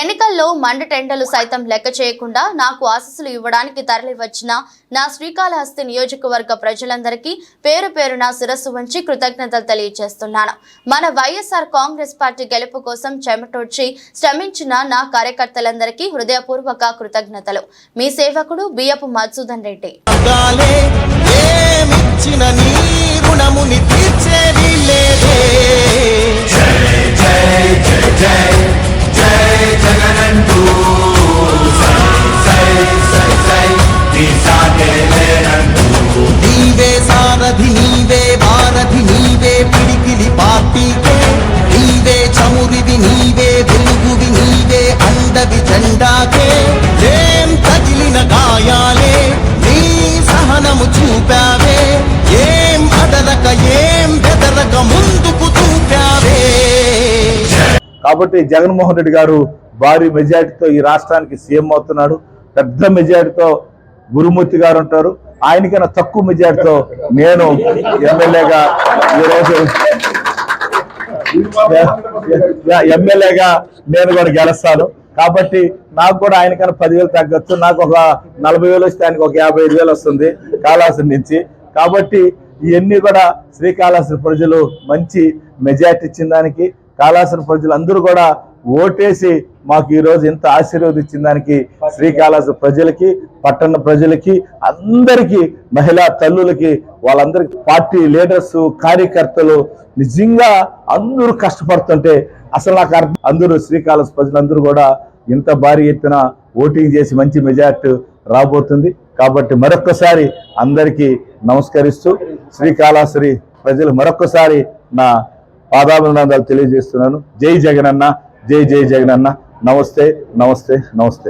ఎన్నికల్లో మండటెండలు సైతం లెక్క చేయకుండా నాకు ఆశీస్సులు ఇవ్వడానికి తరలివచ్చిన నా శ్రీకాళహస్తి నియోజకవర్గ ప్రజలందరికీ పేరు పేరున శిరస్సు వంచి కృతజ్ఞతలు తెలియజేస్తున్నాను. మన వైఎస్ఆర్ కాంగ్రెస్ పార్టీ గెలుపు కోసం చెమటోడ్చి శ్రమించిన నా కార్యకర్తలందరికీ హృదయపూర్వక కృతజ్ఞతలు. మీ సేవకుడు బియ్యపు మధుసూదన్ రెడ్డి. నీవే సారథి నీవే వారధి నీవే పిడికిలి పార్టీకే నీవే చమురివి నీవే వెలుగువి నీవే అండవి జెండాకే ఏం తగిలిన గాయాలే నీ సహనము చూపావే ఏం అదరక ఏం బెదరక ముందుకు చూపావే. కాబట్టి జగన్మోహన్ రెడ్డి గారు భారీ మెజారిటీతో ఈ రాష్ట్రానికి సీఎం అవుతున్నాడు. పెద్ద మెజారిటీతో గురుమూర్తి గారు ఉంటారు. ఆయనకైనా తక్కువ మెజారిటీతో నేను ఎమ్మెల్యేగా నేను కూడా గెలుస్తాను. కాబట్టి నాకు కూడా ఆయనకైనా 10,000 తగ్గచ్చు. నాకు ఒక 40,000 వస్తే ఆయనకు ఒక 55,000 వస్తుంది కాళహస్తి నుంచి. కాబట్టి ఇవన్నీ కూడా శ్రీకాళహస్తి ప్రజలు మంచి మెజారిటీ ఇచ్చిన దానికి, కాళహస్తి ప్రజలు అందరూ కూడా ఓటేసి మాకు ఈరోజు ఎంత ఆశీర్వదించిన దానికి శ్రీకాళహస్తి ప్రజలకి, పట్టణ ప్రజలకి, అందరికీ, మహిళా తల్లులకి, వాళ్ళందరికీ, పార్టీ లీడర్స్, కార్యకర్తలు నిజంగా అందరూ కష్టపడుతుంటే అసలు నాకు అందరూ శ్రీకాళహస్తి ప్రజలందరూ కూడా ఇంత భారీ ఎత్తున ఓటింగ్ చేసి మంచి మెజార్టీ రాబోతుంది. కాబట్టి మరొక్కసారి అందరికీ నమస్కరిస్తూ శ్రీకాళహస్తి ప్రజలు మరొక్కసారి నా పాదాభినందనలు తెలియజేస్తున్నాను. జై జగనన్న, జై జై జగనన్న. నమస్తే, నమస్తే, నమస్తే.